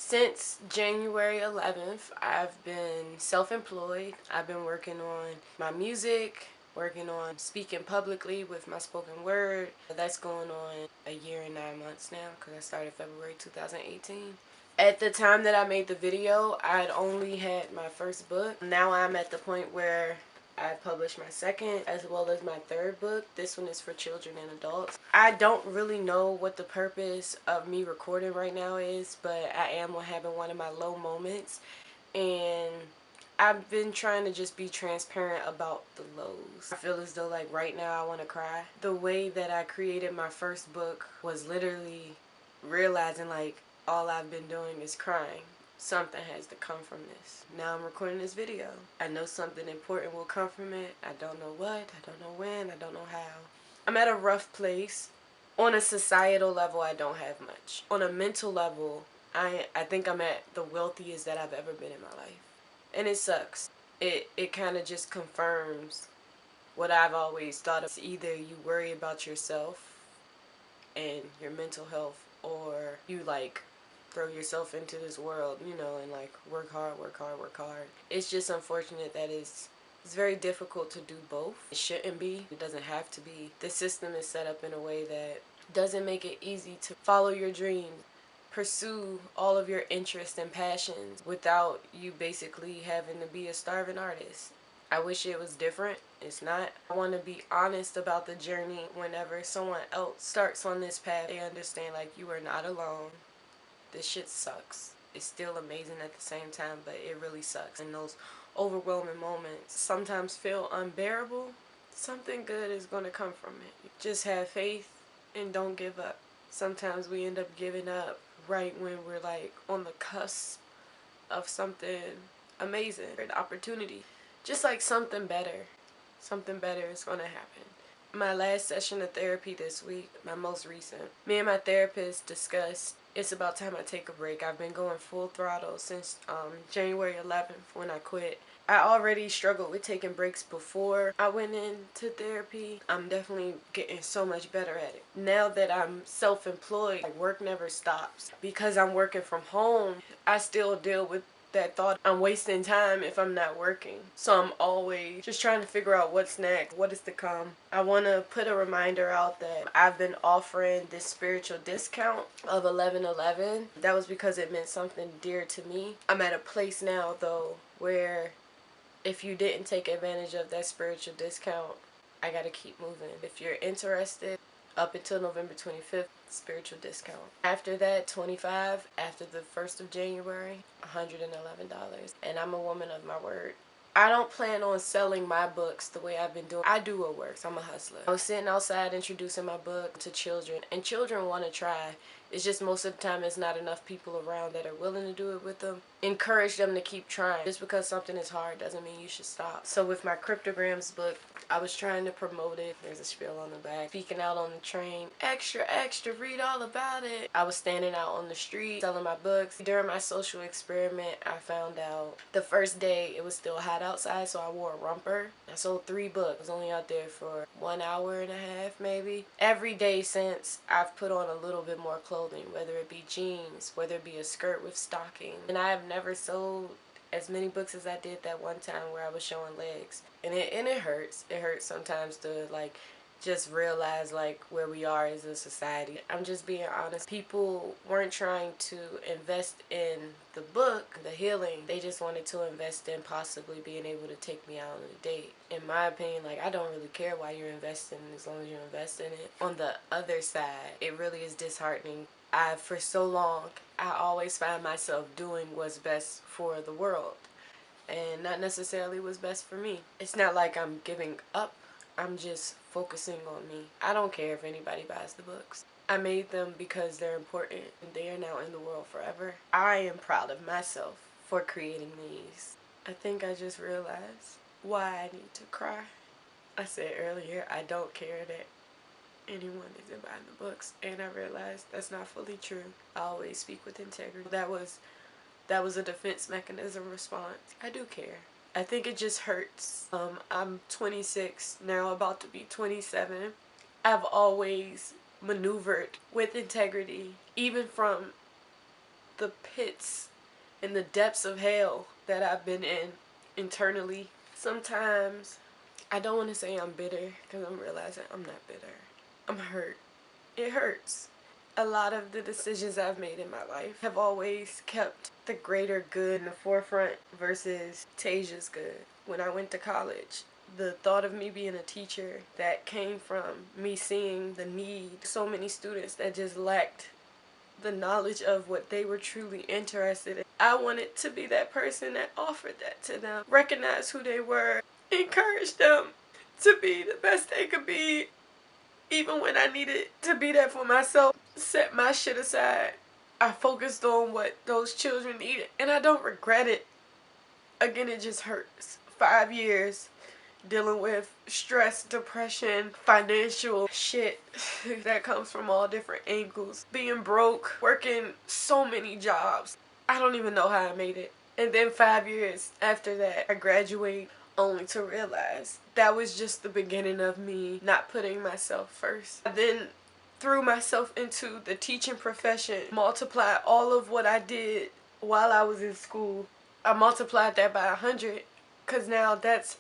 Since January 11th, I've been self-employed. I've been working on my music, working on speaking publicly with my spoken word. That's going on a year and 9 months now because I started February 2018. At the time that I made the video, I'd only had my first book. Now I'm at the point where I published my second as well as my third book. This one is for children and adults. I don't really know what the purpose of me recording right now is, but I am having one of my low moments, and I've been trying to just be transparent about the lows. I feel as though like right now I want to cry. The way that I created my first book was literally realizing like all I've been doing is crying. Something has to come from this. Now I'm recording this video. I know something important will come from it. I don't know what, I don't know when, I don't know how. I'm at a rough place. On a societal level, I don't have much. On a mental level, I think I'm at the wealthiest that I've ever been in my life. And it sucks. It kind of just confirms what I've always thought of. It's either you worry about yourself and your mental health, or you like throw yourself into this world, you know, and like work hard, work hard, work hard. It's just unfortunate that it's very difficult to do both. It shouldn't be. It doesn't have to be. The system is set up in a way that doesn't make it easy to follow your dreams, pursue all of your interests and passions without you basically having to be a starving artist. I wish it was different. It's not. I want to be honest about the journey. Whenever someone else starts on this path, they understand like you are not alone. This shit sucks. It's still amazing at the same time, but it really sucks. And those overwhelming moments sometimes feel unbearable. Something good is going to come from it. Just have faith and don't give up. Sometimes we end up giving up right when we're like on the cusp of something amazing, an opportunity. Just like something better is going to happen. My last session of therapy this week, my most recent, me and my therapist discussed it's about time I take a break. I've been going full throttle since January 11th when I quit. I already struggled with taking breaks before I went into therapy. I'm definitely getting so much better at it. Now that I'm self-employed, like work never stops. Because I'm working from home, I still deal with that thought I'm wasting time if I'm not working. So I'm always just trying to figure out what's next, what is to come. I want to put a reminder out that I've been offering this spiritual discount of 11/11. That was because it meant something dear to me. I'm at a place now though where if you didn't take advantage of that spiritual discount, I gotta keep moving. If you're interested, up until November 25th, spiritual discount. After that, 25. After the 1st of January, $111. And I'm a woman of my word. I don't plan on selling my books the way I've been doing. I do what works. I'm a hustler. I was sitting outside introducing my book to children, and children want to try. It's just most of the time it's not enough people around that are willing to do it with them. Encourage them to keep trying. Just because something is hard doesn't mean you should stop. So with my cryptograms book, I was trying to promote it. There's a spiel on the back. Speaking out on the train. Extra, extra, read all about it. I was standing out on the street selling my books. During my social experiment, I found out the first day it was still hot outside, so I wore a romper. I sold 3 books. I was only out there for 1 hour and a half maybe. Every day since, I've put on a little bit more clothing, whether it be jeans, whether it be a skirt with stockings. And I have never sold as many books as I did that one time where I was showing legs. And it hurts. It hurts sometimes to like just realize like where we are as a society. I'm just being honest. People weren't trying to invest in the book, the healing. They just wanted to invest in possibly being able to take me out on a date. In my opinion, like I don't really care why you're investing as long as you invest in it. On the other side, it really is disheartening. For so long, I always find myself doing what's best for the world and not necessarily what's best for me. It's not like I'm giving up. I'm just focusing on me. I don't care if anybody buys the books. I made them because they're important and they are now in the world forever. I am proud of myself for creating these. I think I just realized why I need to cry. I said earlier, I don't care that anyone isn't buying the books, and I realized that's not fully true. I always speak with integrity. That was a defense mechanism response. I do care. I think it just hurts. I'm 26 now, about to be 27. I've always maneuvered with integrity, even from the pits and the depths of hell that I've been in internally. Sometimes I don't want to say I'm bitter because I'm realizing I'm not bitter. I'm hurt. It hurts. A lot of the decisions I've made in my life have always kept the greater good in the forefront versus Tasia's good. When I went to college, the thought of me being a teacher, that came from me seeing the need. So many students that just lacked the knowledge of what they were truly interested in. I wanted to be that person that offered that to them, recognize who they were, encourage them to be the best they could be, even when I needed to be there for myself. Set my shit aside. I focused on what those children needed, and I don't regret it. Again, it just hurts. 5 years dealing with stress, depression, financial shit that comes from all different angles. Being broke, working so many jobs. I don't even know how I made it. And then 5 years after that, I graduate, only to realize that was just the beginning of me not putting myself first. I then threw myself into the teaching profession, multiplied all of what I did while I was in school. I multiplied that by 100, because now that's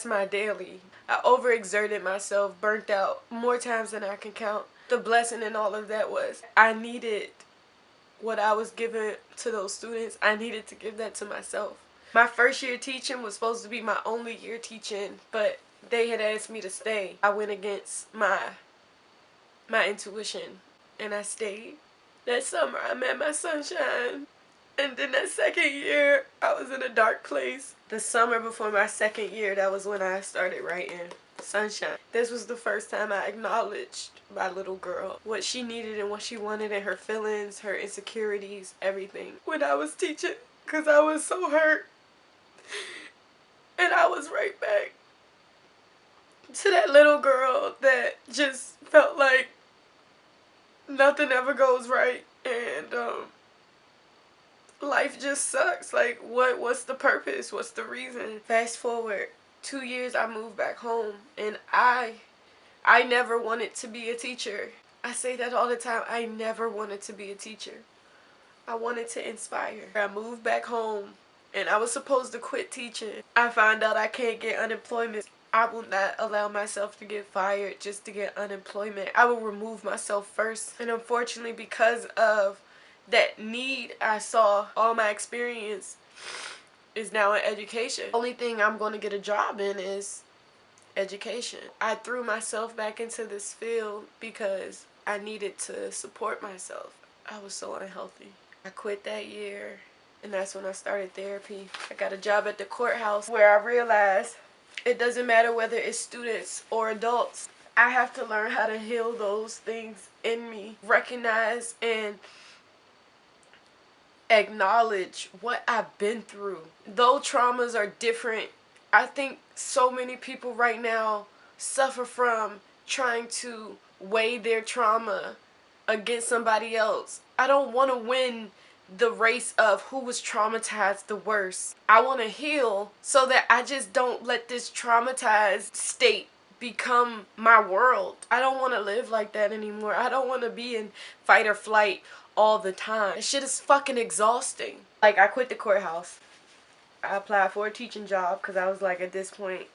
my daily. I overexerted myself, burnt out more times than I can count. The blessing in all of that was I needed what I was giving to those students. I needed to give that to myself. My first year teaching was supposed to be my only year teaching, but they had asked me to stay. I went against my intuition, and I stayed. That summer I met my sunshine. And then that second year, I was in a dark place. The summer before my second year, that was when I started writing Sunshine. This was the first time I acknowledged my little girl, what she needed and what she wanted, and her feelings, her insecurities, everything. When I was teaching, because I was so hurt. And I was right back to that little girl that just felt like nothing ever goes right. And, life just sucks. Like, what's the purpose? What's the reason? Fast forward 2 years, I moved back home, and I never wanted to be a teacher. I say that all the time. I never wanted to be a teacher. I wanted to inspire. I moved back home, and I was supposed to quit teaching. I found out I can't get unemployment. I will not allow myself to get fired just to get unemployment. I will remove myself first. And unfortunately, because of that need I saw, all my experience is now in education. Only thing I'm going to get a job in is education. I threw myself back into this field because I needed to support myself. I was so unhealthy. I quit that year, and that's when I started therapy. I got a job at the courthouse where I realized it doesn't matter whether it's students or adults. I have to learn how to heal those things in me, recognize and acknowledge what I've been through. Though traumas are different, I think so many people right now suffer from trying to weigh their trauma against somebody else. I don't want to win the race of who was traumatized the worst. I want to heal so that I just don't let this traumatized state become my world. I don't want to live like that anymore. I don't want to be in fight or flight all the time. That shit is fucking exhausting. Like, I quit the courthouse. I applied for a teaching job because I was like, at this point,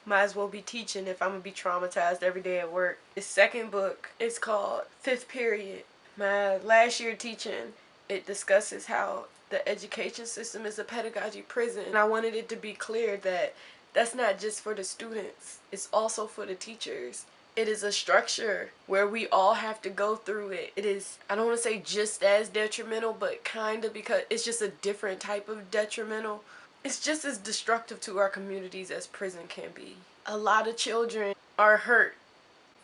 might as well be teaching if I'm going to be traumatized every day at work. The second book is called Fifth Period. My last year teaching, it discusses how the education system is a pedagogy prison. And I wanted it to be clear that that's not just for the students. It's also for the teachers. It is a structure where we all have to go through it. It is, I don't want to say just as detrimental, but kind of, because it's just a different type of detrimental. It's just as destructive to our communities as prison can be. A lot of children are hurt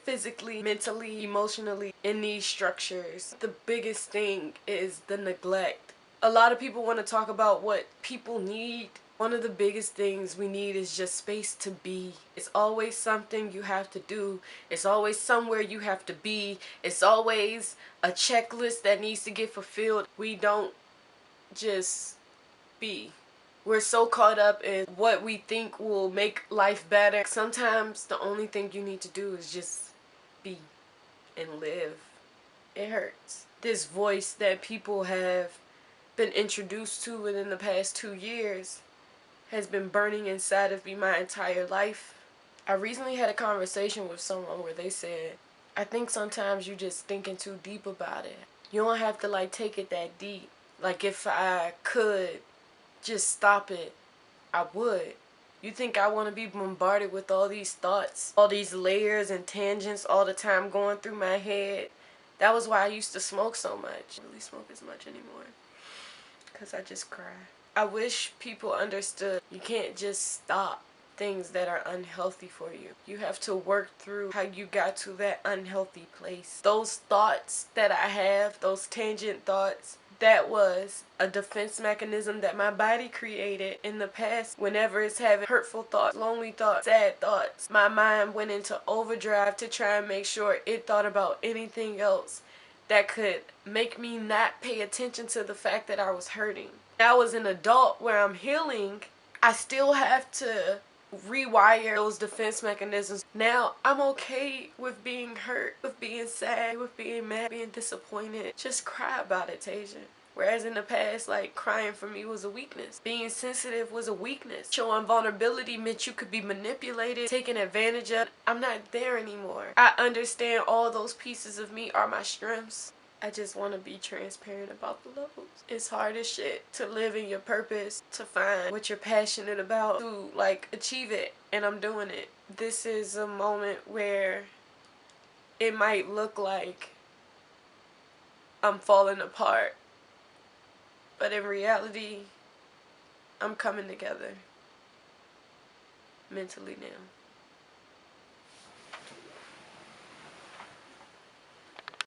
physically, mentally, emotionally in these structures. The biggest thing is the neglect. A lot of people want to talk about what people need. One of the biggest things we need is just space to be. It's always something you have to do. It's always somewhere you have to be. It's always a checklist that needs to get fulfilled. We don't just be. We're so caught up in what we think will make life better. Sometimes the only thing you need to do is just be and live. It hurts. This voice that people have been introduced to within the past 2 years has been burning inside of me my entire life. I recently had a conversation with someone where they said, I think sometimes you just thinking too deep about it. You don't have to like take it that deep. Like if I could just stop it, I would. You think I want to be bombarded with all these thoughts, all these layers and tangents all the time going through my head? That was why I used to smoke so much. I don't really smoke as much anymore because I just cry. I wish people understood you can't just stop things that are unhealthy for you. You have to work through how you got to that unhealthy place. Those thoughts that I have, those tangent thoughts, that was a defense mechanism that my body created in the past. Whenever it's having hurtful thoughts, lonely thoughts, sad thoughts, my mind went into overdrive to try and make sure it thought about anything else that could make me not pay attention to the fact that I was hurting. Now as an adult where I'm healing, I still have to rewire those defense mechanisms. Now I'm okay with being hurt, with being sad, with being mad, being disappointed. Just cry about it, Tasia. Whereas in the past, like, crying for me was a weakness. Being sensitive was a weakness. Showing vulnerability meant you could be manipulated, taken advantage of. I'm not there anymore. I understand all those pieces of me are my strengths. I just want to be transparent about the levels. It's hard as shit to live in your purpose, to find what you're passionate about, to like achieve it, and I'm doing it. This is a moment where it might look like I'm falling apart, but in reality, I'm coming together mentally now.